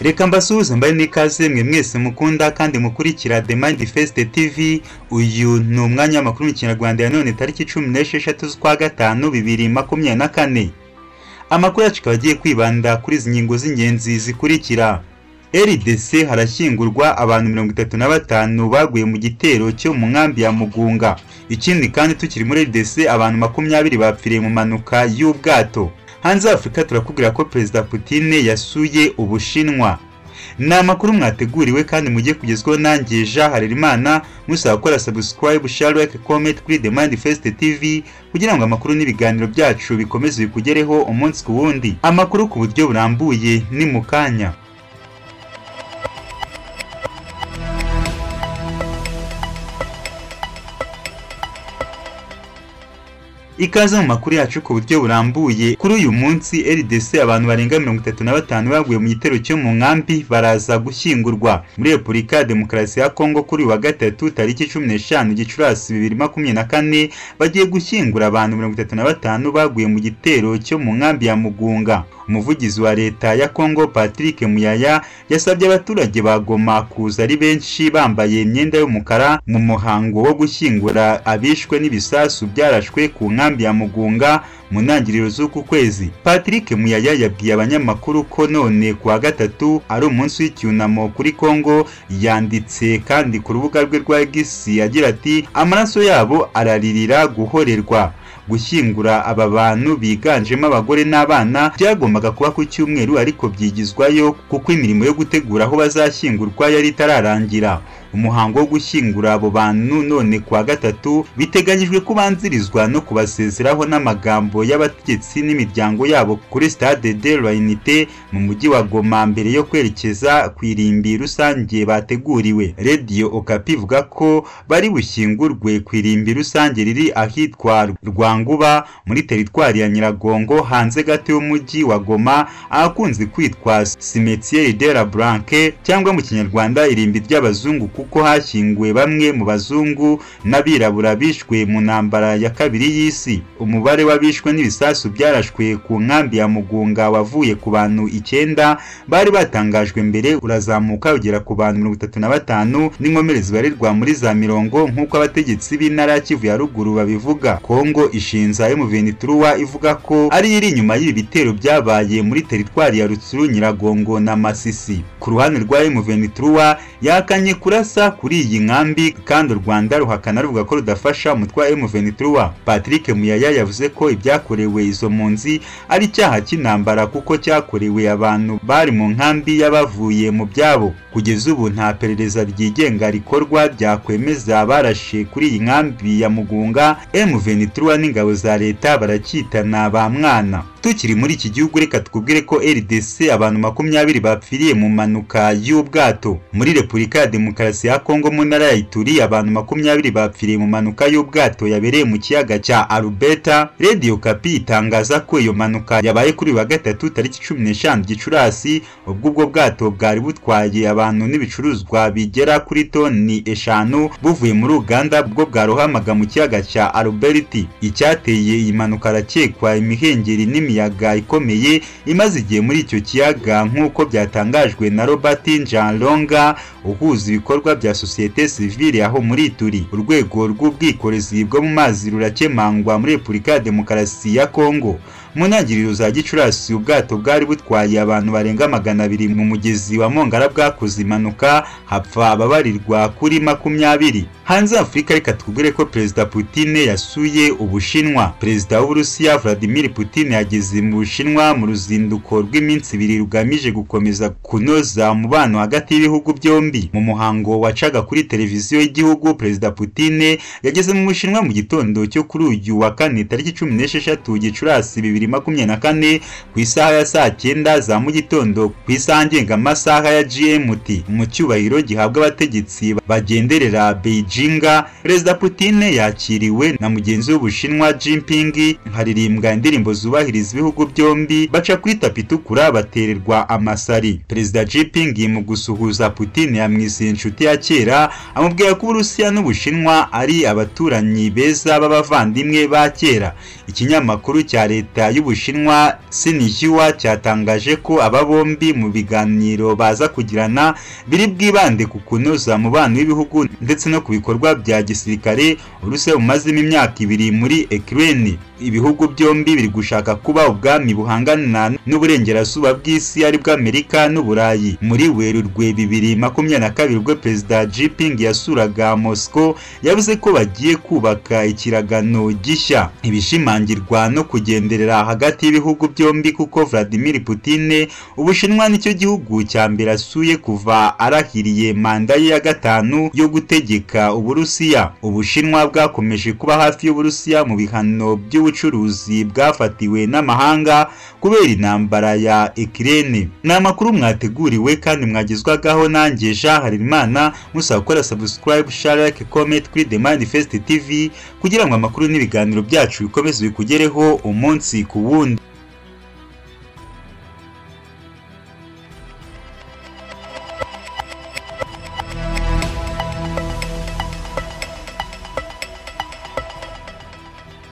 Reka mbasuhuze mbaye n'ikaze mwe mwese mukunda kandi mukurikira The Manifest TV. Uyu ni umwanya w'amakuru mu Kinyarwanda ya none tariki 16 z'ukwa gatanu 2024. Amakuru yacu kagiye kwibanda kuri izi ngingo z'ingenzi zikurikira. FARDC harashyingurwa abantu 35 baguye mu gitero cyo mu nkambi ya Mugunga. Ikindi kandi tukiri muri FARDC abantu 20 bapfiriye mu manuka y'ubwato. Hanze Afrika turakubwira ko Perezida Putin yasuye Ubushinwa. Ni amakuru mwateguriwe kandi mugiye kugezwaho nanjye Jean Harerimana. Musaba gukora subscribe, share, like, comment kuri The Manifest TV kugira ngo amakuru n'ibiganiro byacu bikomeze bikugereho umunsi ku wundi. Amakuru ku buryo burambuye ni mukanya. Ikaze mu makuru yacu ku buryo burambuye. Kuri uyu munsi FARDC abantu barenga 35 baguye mu gitero cyo mu nkambi baraza gushyingurwa muri Repubulika ya Demokarasi ya Kongo kuri wa gatatu tariki 15 Gicurasi 2024. Bagiye gushyingura abantu 35 baguye mu gitero cyo mu nkambi ya Mugunga. Umuvugizi wa leta ya Kongo Patrick Muyaya yasabye abaturage bagoma kuza ari benshi bambaye imyenda y'umukara mu muhango wo gushyingura abishwe n'ibisasu byarashwe ku nkambi ya Mugunga mu ntangiriro z'uku kwezi. Patrick Muyaya yabwiye abanyamakuru ko none kuwa gatatu ari umunsi w'icyunamo kuri Kongo. Yanditse kandi ku rubuga rwe rwa X agira ati amaraso yabo araririra guhorerwa. Gushyingura aba bantu biganjemo abagore n'abana byagombaga kuba ku cyumweru ariko byigizwayo kuko imirimo yo gutegura aho bazashyingurwa yari itararangira. Umuhango wo gushyingura abo bantu none kuwa gatatu biteganyijwe kubanzirizwa no kubasezeraho n'amagambo y'abategetsi n'imiryango yabo kuri Stade de l'Unité mu mujyi wa Goma mbere yo kwerekeza ku irimbi rusange bateguriwe. Radio Okapi ivuga ko bari bushyingurwe ku irimbi rusange riri ahitwa Rwanguba muri teritwari ya Nyiragongo hanze gato y'umujyi wa Goma ahakunze kwitwa Cimetière de la Blanque cyangwa mu Kinyarwanda irimbi ry'abazungu kuko hashyinguwe bamwe mu bazungu n'abirabura bishwe mu ntambara ya kabiri y'isi. Umubare w'abishwe n'ibisasu byarashwe ku nkambi ya Mugunga wavuye ku bantu 9 bari batangajwe mbere urazamuka ugera ku bantu 35 n'inkomere zibarirwa muri za 40 nk'uko abategetsi b'intara ya Kivu ya ruguru babivuga. Kongo ishinza M23 ivuga ko ari iri inyuma y'ibi bitero byabaye muri teritwari ya Rutsuru, Nyiragongo na Masisi. Ku ruhande rwa M23 yakanye kurasa kuri iyi nkambi kandi u Rwanda ruhakana ruvuga ko rudafasha umutwe wa M23. Patrick Muyaya yavuze ko ibyakorewe izo mpunzi ari icyaha cy'intambara kuko cyakorewe abantu bari mu nkambi y'abavuye mu byabo. Kugeza ubu nta perereza ryigenga rikorwa ryakwemeza barashe kuri iyi nkambi ya Mugunga. M23 n'ingabo za leta baracyitana ba mwana. Tukiri muri iki gihugu reka tukubwire ko FARDC abantu 20 bapfiriye mu manuka y'ubwato. Muri Repubulika ya Demokarasi ya Kongo mu ntara ya Ituri abantu 20 bapfiriye mu manuka y'ubwato yabereye mu kiyaga cya Alberta. Radio Okapi itangaza ko iyo manuka yabaye kuri wa gatatu tariki 15 Gicurasi ubwo bwato bwari butwaye abantu n'ibicuruzwa bigera kuri toni 5 buvuye muri Uganda bwo bwarohamaga mu kiyaga cya Alberta. Icyateye iyi manuka arakekwa imihengeri n'imiyaga ikomeye imaze igihe muri icyo kiyaga nk'uko byatangajwe na Robert Njanlonga uhuza ibikorwa bya societe civile aho muri Ituri. Urwego rw'ubwikorezi bwo mu mazi rurakemangwa muri Repubulika ya Demokarasi ya Kongo. Mu ntangiriro za Gicurasi ubwato bwari butwaye abantu barenga 200 mu mugezi wa Mongara bwakoze impanuka hapfa ababarirwa kuri 20. Hanze Afrika reka tukubwire ko Perezida Putin yasuye Ubushinwa. Perezida w'Uburusiya Vladimir Putin yageze mu Bushinwa mu ruzinduko rw'iminsi 2 rugamije gukomeza kunoza umubano hagati y'ibihugu byombi. Mu muhango wacaga kuri televiziyo y'igihugu, Perezida Putin yageze mu Bushinwa mu gitondo cyo kuri uyu wa kane tariki 16 Gicurasi 2024 ku isaha ya saa 9 za mu gitondo ku isaha ngengamasaha ya GMT mu cyubahiro gihabwa abategetsi bagenderera Beijing Beijing, Perezida Putin yakiriwe na mugenzi w'Ubushinwa Jinping, haririmbwa indirimbo zubahiriza ibihugu byombi, baca kuri tapi itukura batererwa amasari. Perezida Jinping mu gusuhuza Putin yamwise inshuti ya kera, amubwira ko Uburusiya n'Ubushinwa ari abaturanyi beza b'abavandimwe ba kera. Ikinyamakuru cya leta y'Ubushinwa Xinhua cyatangaje ko aba bombi mu biganiro baza kugirana biri bwibande ku kunoza umubano w'ibihugu ndetse no ku bikorwa bya gisirikare Uburusiya bumazemo imyaka 2 muri Ukraine. Ibihugu byombi biri gushaka kuba ubwami buhangana n'uburengerazuba bw'isi ari bw'Amerika n'Uburayi. Muri Werurwe 2022 ubwo Perezida Jinping yasuraga Moscow, yavuze ko bagiye kubaka ikiragano gishya, ibishimangirwa no kugenderera hagati y'ibihugu byombi kuko Vladimir Putin Ubushinwa nicyo gihugu cya mbere asuye kuva arahiriye manda ye ya 5 yo gutegeka Uburusiya. Ubushinwa bwakomeje kuba hafi y'Uburusiya mu bihano by'ubucuruzi bwafatiwe n'amahanga kubera intambara ya Ukraine. Ni amakuru mwateguriwe kandi mwagizwagaho nanjye Jean Harerimana, musaba gukora subscribe, share, like, comment kuri The Manifest TV kugira ngo amakuru n'ibiganiro byacu bikomeze bikugereho umunsi ku wundi.